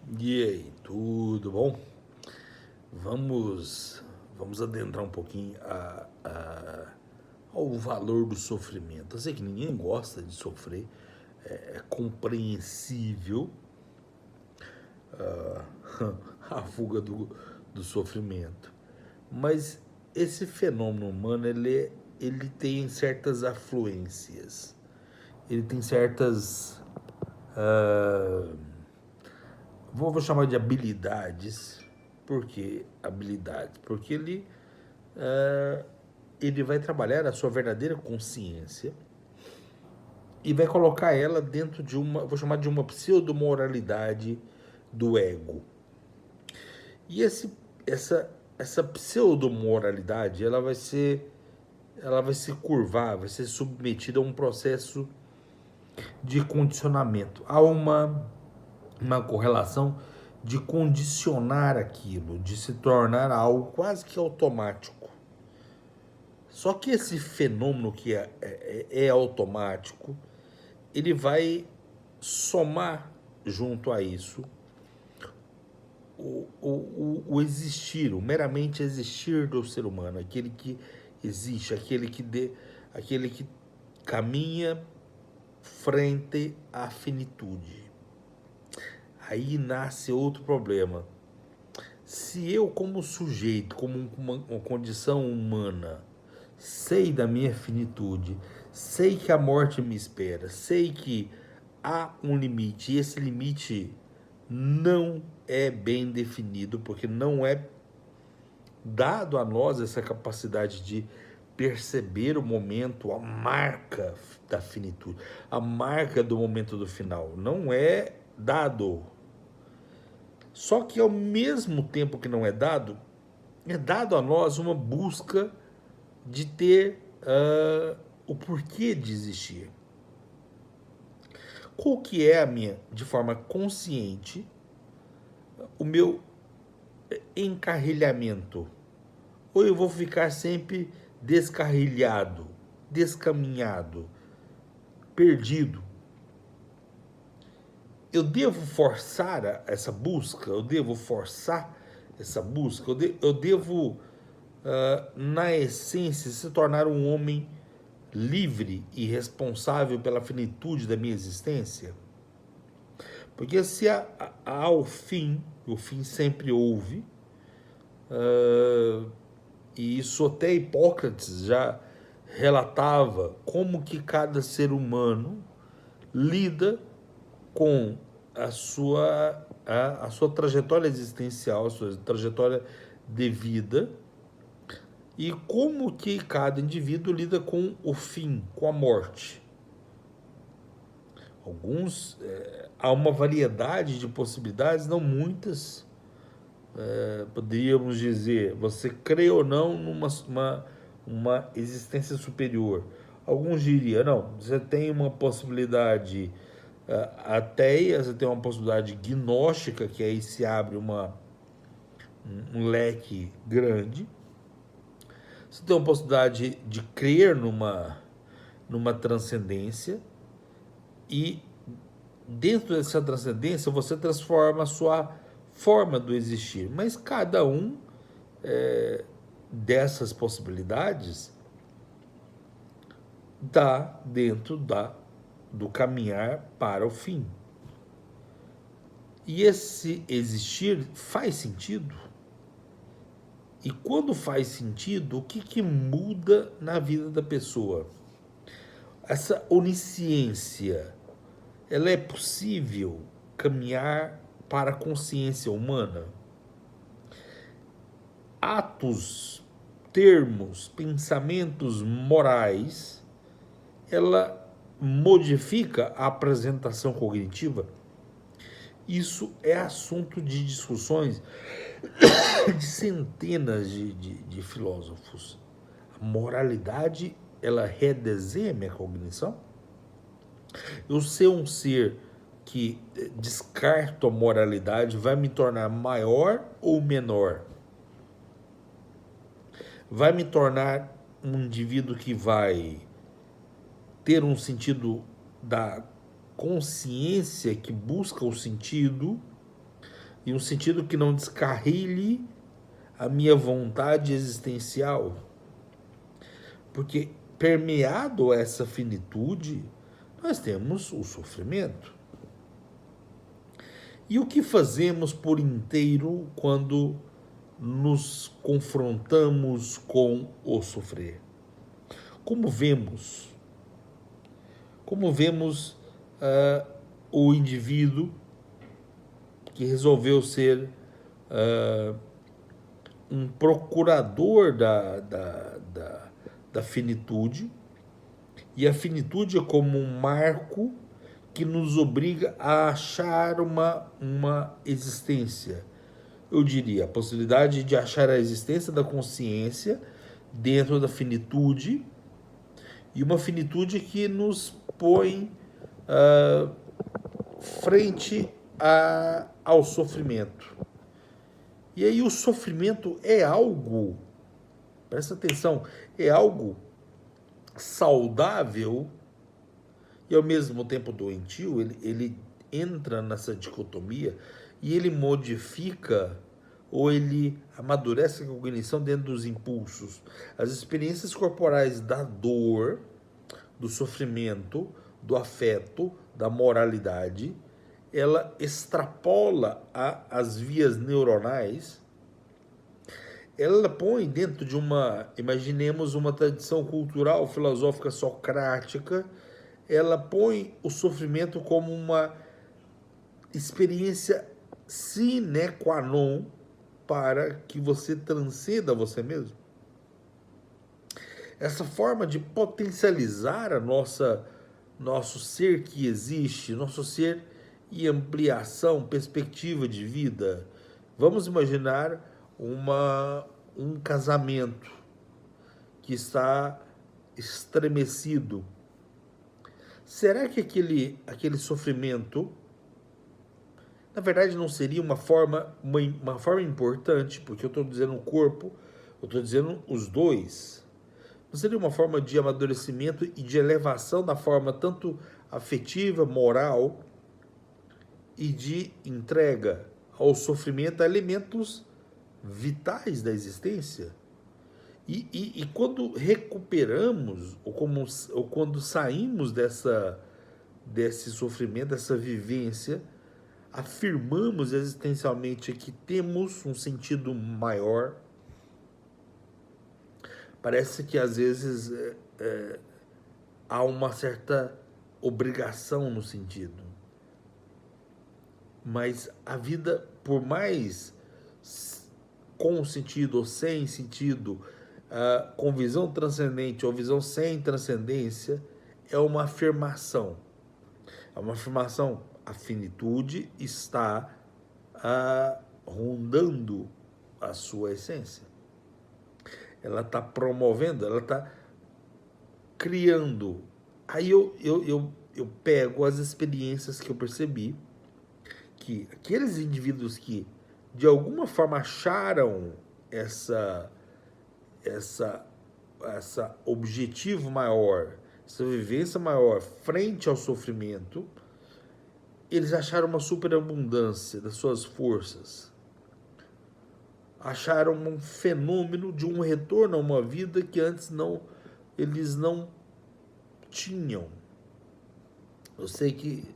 E aí, tudo bom? Vamos, vamos adentrar um pouquinho ao valor do sofrimento. Eu sei que ninguém gosta de sofrer, é compreensível a fuga do sofrimento. Mas esse fenômeno humano, ele tem certas afluências, ele tem certas, ah, vou chamar de habilidades. Por que habilidades? Porque ele vai trabalhar a sua verdadeira consciência e vai colocar ela dentro de uma, vou chamar de uma pseudo-moralidade do ego. E essa pseudo-moralidade, ela vai se curvar, vai ser submetida a um processo de condicionamento. Há uma correlação de condicionar aquilo, de se tornar algo quase que automático. Só que esse fenômeno que é automático, ele vai somar junto a isso o existir, o meramente existir do ser humano, aquele que existe, aquele que caminha frente à finitude. Aí nasce outro problema. Se eu, como sujeito, como uma condição humana, sei da minha finitude, sei que a morte me espera, sei que há um limite, e esse limite não é bem definido, porque não é dado a nós essa capacidade de perceber o momento, a marca da finitude, a marca do momento do final. Não é dado. Só que ao mesmo tempo que não é dado a nós uma busca de ter o porquê de existir. Qual que é a minha, de forma consciente, o meu encarrilhamento? Ou eu vou ficar sempre descarrilhado, descaminhado, perdido? Eu devo forçar essa busca? Eu devo forçar essa busca? Eu devo, na essência, se tornar um homem livre e responsável pela finitude da minha existência? Porque se há o fim sempre houve, e isso até Hipócrates já relatava como que cada ser humano lida com a sua trajetória existencial, a sua trajetória de vida, e como que cada indivíduo lida com o fim, com a morte. Há uma variedade de possibilidades, não muitas. Poderíamos dizer, você crê ou não uma existência superior. Alguns diriam, não, você tem uma possibilidade ateia, você tem uma possibilidade gnóstica, que aí se abre um leque grande. Você tem uma possibilidade de crer numa transcendência, e dentro dessa transcendência você transforma a sua forma do existir. Mas cada um dessas possibilidades dá dentro do caminhar para o fim. E esse existir faz sentido? E quando faz sentido, o que muda na vida da pessoa? Essa onisciência, ela é possível caminhar para a consciência humana? Atos, termos, pensamentos morais, ela modifica a apresentação cognitiva? Isso é assunto de discussões de centenas de filósofos. A moralidade, ela redesenha a minha cognição? Eu ser um ser que descarto a moralidade vai me tornar maior ou menor? Vai me tornar um indivíduo que vai ter um sentido da consciência, que busca o sentido, em um sentido que não descarrile a minha vontade existencial, porque permeado essa finitude, nós temos o sofrimento. E o que fazemos por inteiro quando nos confrontamos com o sofrer? Como vemos? Como vemos o indivíduo que resolveu ser um procurador da finitude, e a finitude é como um marco que nos obriga a achar uma existência. Eu diria, a possibilidade de achar a existência da consciência dentro da finitude, e uma finitude que nos põe frente ao sofrimento. E aí o sofrimento é algo, presta atenção, é algo saudável e ao mesmo tempo doentio. Ele entra nessa dicotomia e ele modifica ou ele amadurece a cognição dentro dos impulsos. As experiências corporais da dor, do sofrimento, do afeto, da moralidade, ela extrapola as vias neuronais, ela põe dentro de imaginemos uma tradição cultural, filosófica socrática, ela põe o sofrimento como uma experiência sine qua non para que você transcenda você mesmo. Essa forma de potencializar nosso ser que existe, nosso ser e ampliação, perspectiva de vida. Vamos imaginar um casamento que está estremecido. Será que aquele sofrimento, na verdade, não seria uma forma importante, porque eu estou dizendo o corpo, eu estou dizendo os dois. Não seria uma forma de amadurecimento e de elevação da forma tanto afetiva, moral e de entrega ao sofrimento a elementos vitais da existência? E quando recuperamos, ou quando saímos desse sofrimento, dessa vivência, afirmamos existencialmente que temos um sentido maior. Parece que às vezes há uma certa obrigação no sentido. Mas a vida, por mais com sentido ou sem sentido, com visão transcendente ou visão sem transcendência, é uma afirmação. É uma afirmação. A finitude está rondando a sua essência. Ela está promovendo, ela está criando. Aí eu pego as experiências que eu percebi, que aqueles indivíduos que de alguma forma acharam essa objetivo maior, essa vivência maior frente ao sofrimento, eles acharam uma superabundância das suas forças. Acharam um fenômeno de um retorno a uma vida que antes eles não tinham. Eu sei que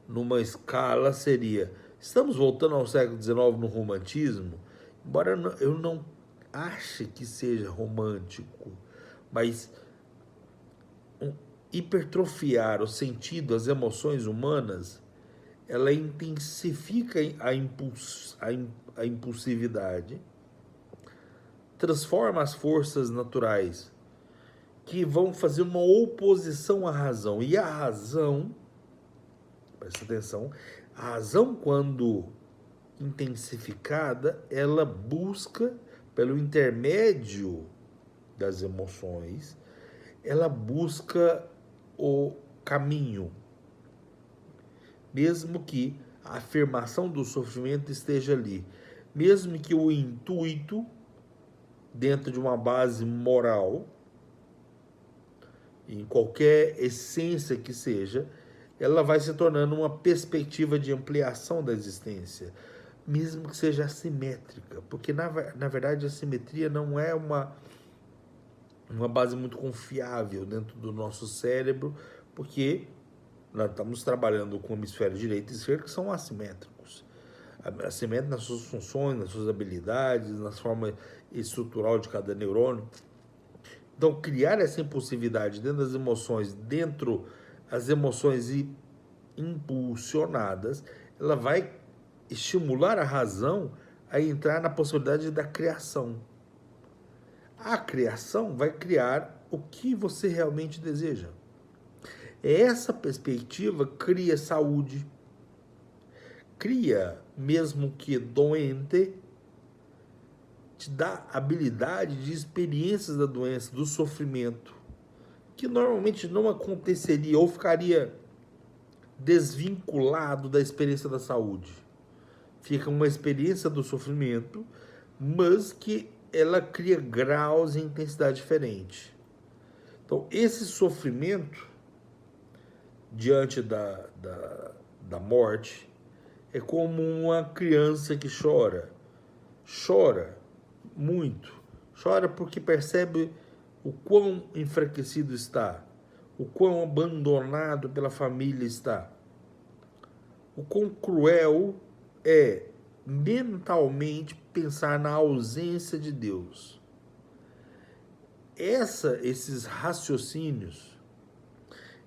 numa escala seria, estamos voltando ao século XIX no romantismo, embora eu não ache que seja romântico, mas hipertrofiar o sentido, as emoções humanas, ela intensifica a impulsividade, transforma as forças naturais que vão fazer uma oposição à razão. E a razão, presta atenção, a razão, quando intensificada, ela busca, pelo intermédio das emoções, ela busca o caminho, mesmo que a afirmação do sofrimento esteja ali, mesmo que o intuito, dentro de uma base moral, em qualquer essência que seja, ela vai se tornando uma perspectiva de ampliação da existência, mesmo que seja assimétrica, porque na verdade a simetria não é uma base muito confiável dentro do nosso cérebro, porque nós estamos trabalhando com o hemisfério direito e esquerdo que são assimétricos. Assimétrico nas suas funções, nas suas habilidades, na forma estrutural de cada neurônio. Então, criar essa impulsividade dentro das emoções, as emoções impulsionadas, ela vai estimular a razão a entrar na possibilidade da criação. A criação vai criar o que você realmente deseja. Essa perspectiva cria saúde, cria, mesmo que doente, te dá habilidade de experiências da doença, do sofrimento, que normalmente não aconteceria ou ficaria desvinculado da experiência da saúde. Fica uma experiência do sofrimento, mas que ela cria graus e intensidade diferentes. Então, esse sofrimento diante da morte é como uma criança que chora. Chora muito. Chora porque percebe o quão enfraquecido está, o quão abandonado pela família está, o quão cruel é mentalmente pensar na ausência de Deus. Esses raciocínios,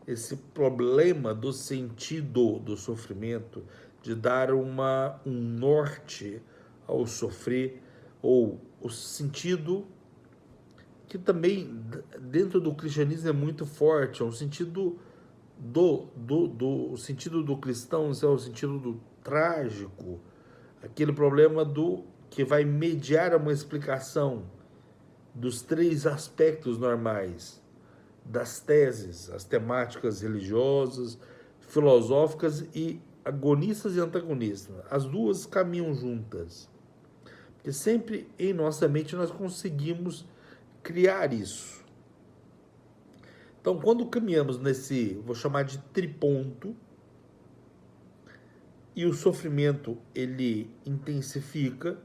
esse problema do sentido do sofrimento, de dar um norte ao sofrer, ou o sentido que também dentro do cristianismo é muito forte, é o sentido o sentido do cristão, é o sentido do trágico, aquele problema que vai mediar uma explicação dos três aspectos normais das teses, as temáticas religiosas, filosóficas e agonistas e antagonistas. As duas caminham juntas. Porque sempre em nossa mente nós conseguimos criar isso. Então, quando caminhamos nesse, vou chamar de triponto, e o sofrimento ele intensifica,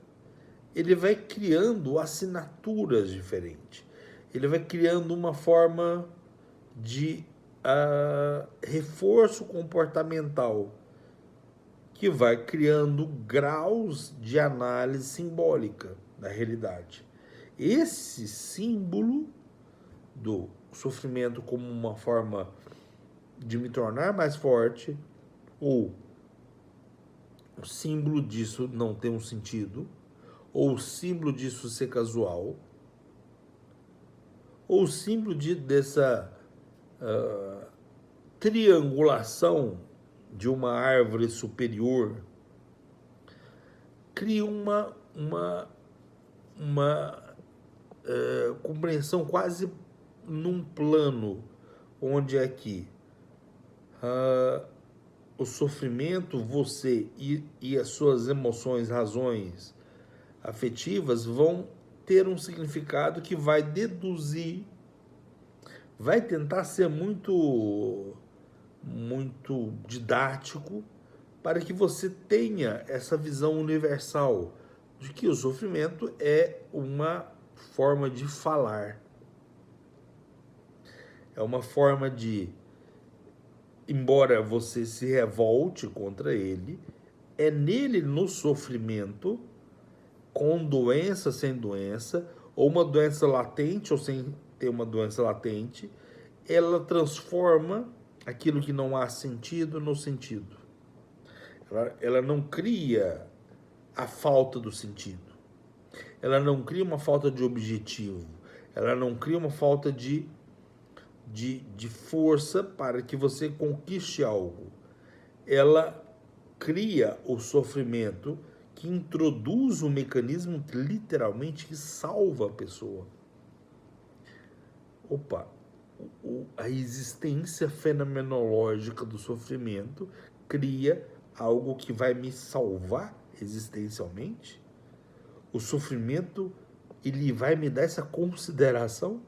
ele vai criando assinaturas diferentes. Ele vai criando uma forma de reforço comportamental que vai criando graus de análise simbólica da realidade. Esse símbolo do sofrimento como uma forma de me tornar mais forte, ou o símbolo disso não ter um sentido, ou o símbolo disso ser casual, ou o símbolo dessa triangulação de uma árvore superior, cria uma compreensão quase num plano onde é que o sofrimento, você e as suas emoções, razões afetivas vão ter um significado que vai deduzir, vai tentar ser muito didático para que você tenha essa visão universal de que o sofrimento é uma forma de falar. É uma forma de, embora você se revolte contra ele, é nele, no sofrimento, com doença, sem doença, ou uma doença latente ou sem ter uma doença latente, ela transforma aquilo que não há sentido no sentido. Ela não cria a falta do sentido. Ela não cria uma falta de objetivo. Ela não cria uma falta de força para que você conquiste algo. Ela cria o sofrimento que introduz um mecanismo que literalmente que salva a pessoa. A existência fenomenológica do sofrimento cria algo que vai me salvar existencialmente? O sofrimento, ele vai me dar essa consideração?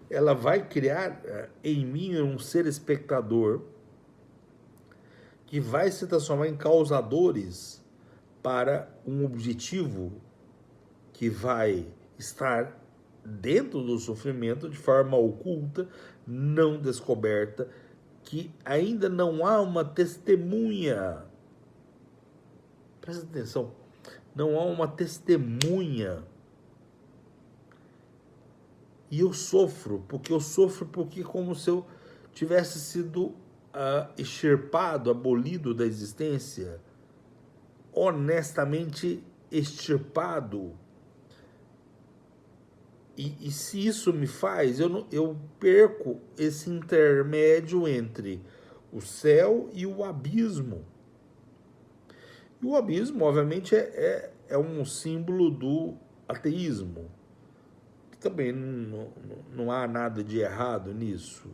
Ela vai criar em mim um ser espectador que vai se transformar em causadores para um objetivo que vai estar dentro do sofrimento de forma oculta, não descoberta, que ainda não há uma testemunha. Presta atenção, não há uma testemunha. E eu sofro porque como se eu tivesse sido extirpado, abolido da existência, honestamente extirpado. E se isso me faz, eu perco esse intermédio entre o céu e o abismo. E o abismo, obviamente, é um símbolo do ateísmo. Também não há nada de errado nisso.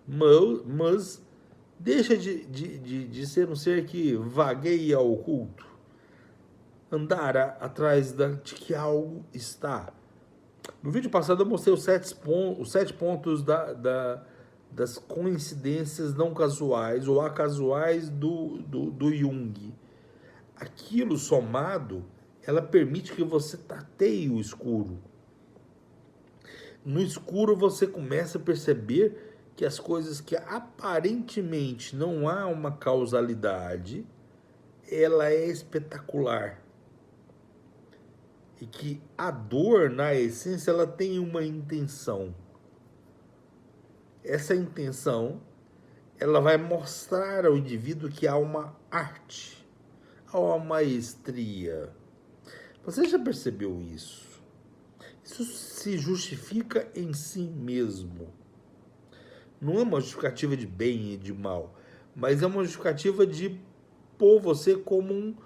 Mas deixa de ser um ser que vagueia ao oculto. Andar atrás de que algo está. No vídeo passado eu mostrei os 7 pontos das coincidências não casuais ou acasuais do Jung. Aquilo somado, ela permite que você tateie o escuro. No escuro você começa a perceber que as coisas que aparentemente não há uma causalidade, ela é espetacular. E que a dor, na essência, ela tem uma intenção. Essa intenção, ela vai mostrar ao indivíduo que há uma arte, há uma maestria. Você já percebeu isso? Isso se justifica em si mesmo. Não é uma justificativa de bem e de mal, mas é uma justificativa de pôr você como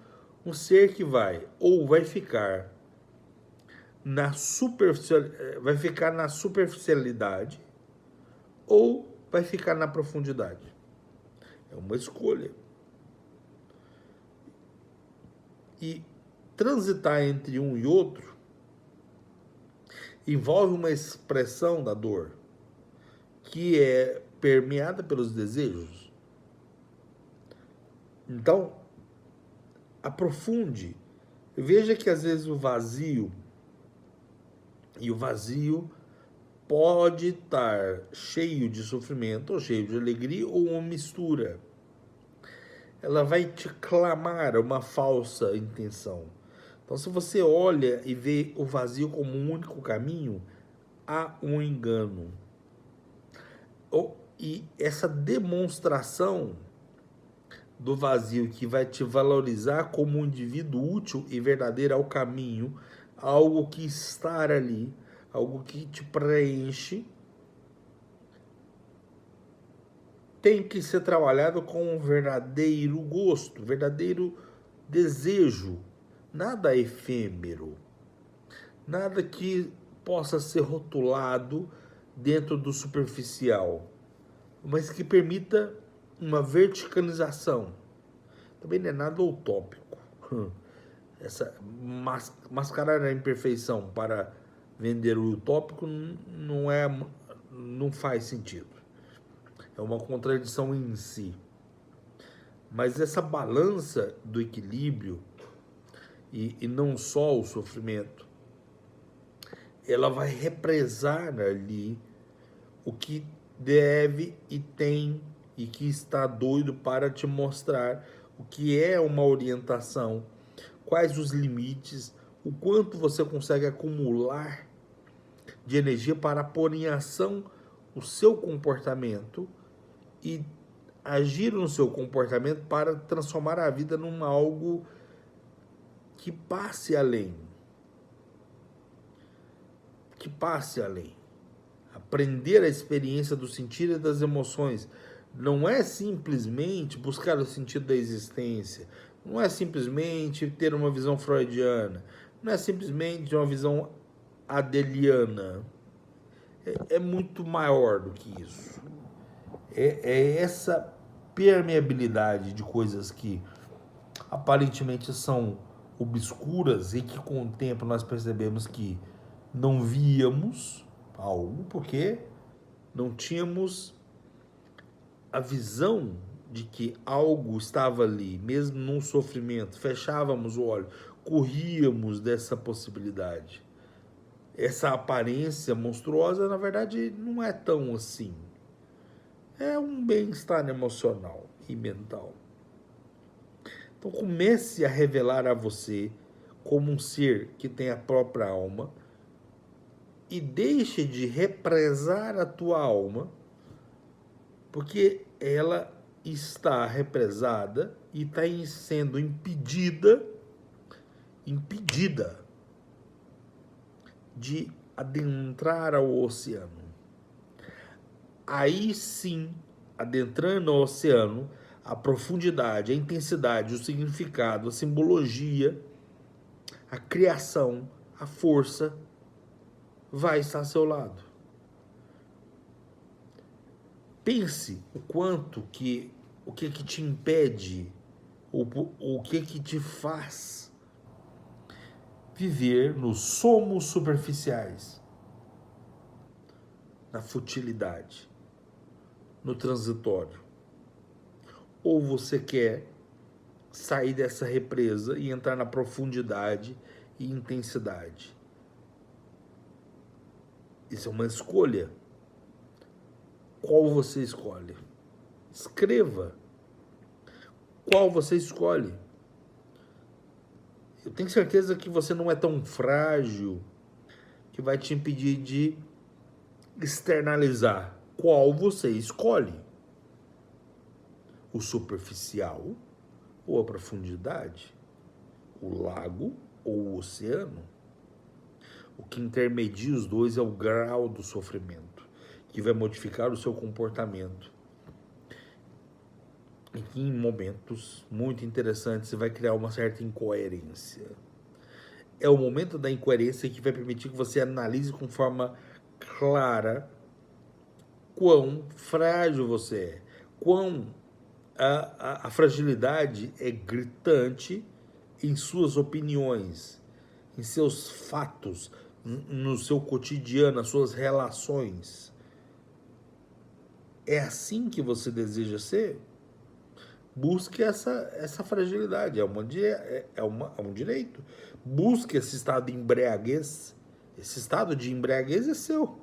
um ser que vai ficar na superficialidade ou vai ficar na profundidade. É uma escolha. E transitar entre um e outro envolve uma expressão da dor que é permeada pelos desejos. Então, aprofunde. Veja que às vezes o vazio pode estar cheio de sofrimento, ou cheio de alegria, ou uma mistura. Ela vai te clamar uma falsa intenção. Então, se você olha e vê o vazio como um único caminho, há um engano. E essa demonstração do vazio que vai te valorizar como um indivíduo útil e verdadeiro ao caminho, algo que está ali, algo que te preenche, tem que ser trabalhado com um verdadeiro gosto, verdadeiro desejo, nada efêmero, nada que possa ser rotulado dentro do superficial, mas que permita uma verticalização. Também não é nada utópico. Essa mascarar a imperfeição para vender o utópico não faz sentido. É uma contradição em si. Mas essa balança do equilíbrio e não só o sofrimento, ela vai represar ali o que deve e tem e que está doido para te mostrar o que é uma orientação, quais os limites, o quanto você consegue acumular de energia para pôr em ação o seu comportamento e agir no seu comportamento para transformar a vida num algo que passe além. Que passe além. Aprender a experiência do sentir e das emoções não é simplesmente buscar o sentido da existência, não é simplesmente ter uma visão freudiana, não é simplesmente uma visão adeliana. É muito maior do que isso. É essa permeabilidade de coisas que aparentemente são obscuras e que com o tempo nós percebemos que não víamos algo porque não tínhamos a visão de que algo estava ali, mesmo num sofrimento, fechávamos o olho, corríamos dessa possibilidade. Essa aparência monstruosa, na verdade, não é tão assim. É um bem-estar emocional e mental. Então comece a revelar a você como um ser que tem a própria alma e deixe de represar a tua alma, porque ela está represada e está sendo impedida de adentrar ao oceano. Aí sim, adentrando ao oceano, a profundidade, a intensidade, o significado, a simbologia, a criação, a força vai estar ao seu lado. Pense o quanto que o que te impede, o que te faz viver nos somos superficiais, na futilidade, no transitório. Ou você quer sair dessa represa e entrar na profundidade e intensidade. Isso é uma escolha. Qual você escolhe? Escreva. Qual você escolhe? Eu tenho certeza que você não é tão frágil que vai te impedir de externalizar. Qual você escolhe? O superficial ou a profundidade? O lago ou o oceano? O que intermedia os dois é o grau do sofrimento, que vai modificar o seu comportamento. E que em momentos muito interessantes você vai criar uma certa incoerência. É o momento da incoerência que vai permitir que você analise com forma clara quão frágil você é, quão a fragilidade é gritante em suas opiniões, em seus fatos, no seu cotidiano, nas suas relações. É assim que você deseja ser? Busque essa fragilidade, é um direito. Busque esse estado de embriaguez. Esse estado de embriaguez é seu.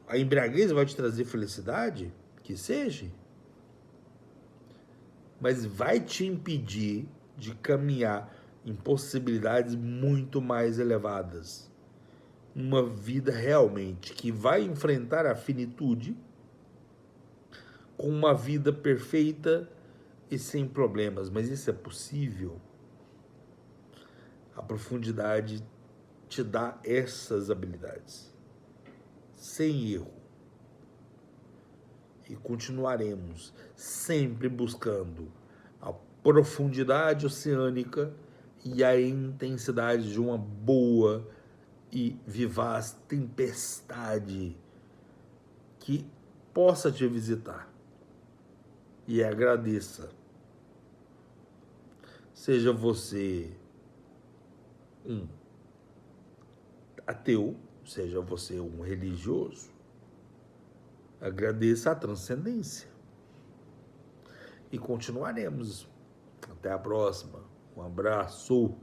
A embriaguez vai te trazer felicidade? Que seja. Mas vai te impedir de caminhar em possibilidades muito mais elevadas. Uma vida realmente que vai enfrentar a finitude com uma vida perfeita e sem problemas. Mas isso é possível? A profundidade te dá essas habilidades. Sem erro. E continuaremos sempre buscando a profundidade oceânica e a intensidade de uma boa e vivaz tempestade que possa te visitar. E agradeça. Seja você um ateu, seja você um religioso, agradeça a transcendência. E continuaremos. Até a próxima. Um abraço.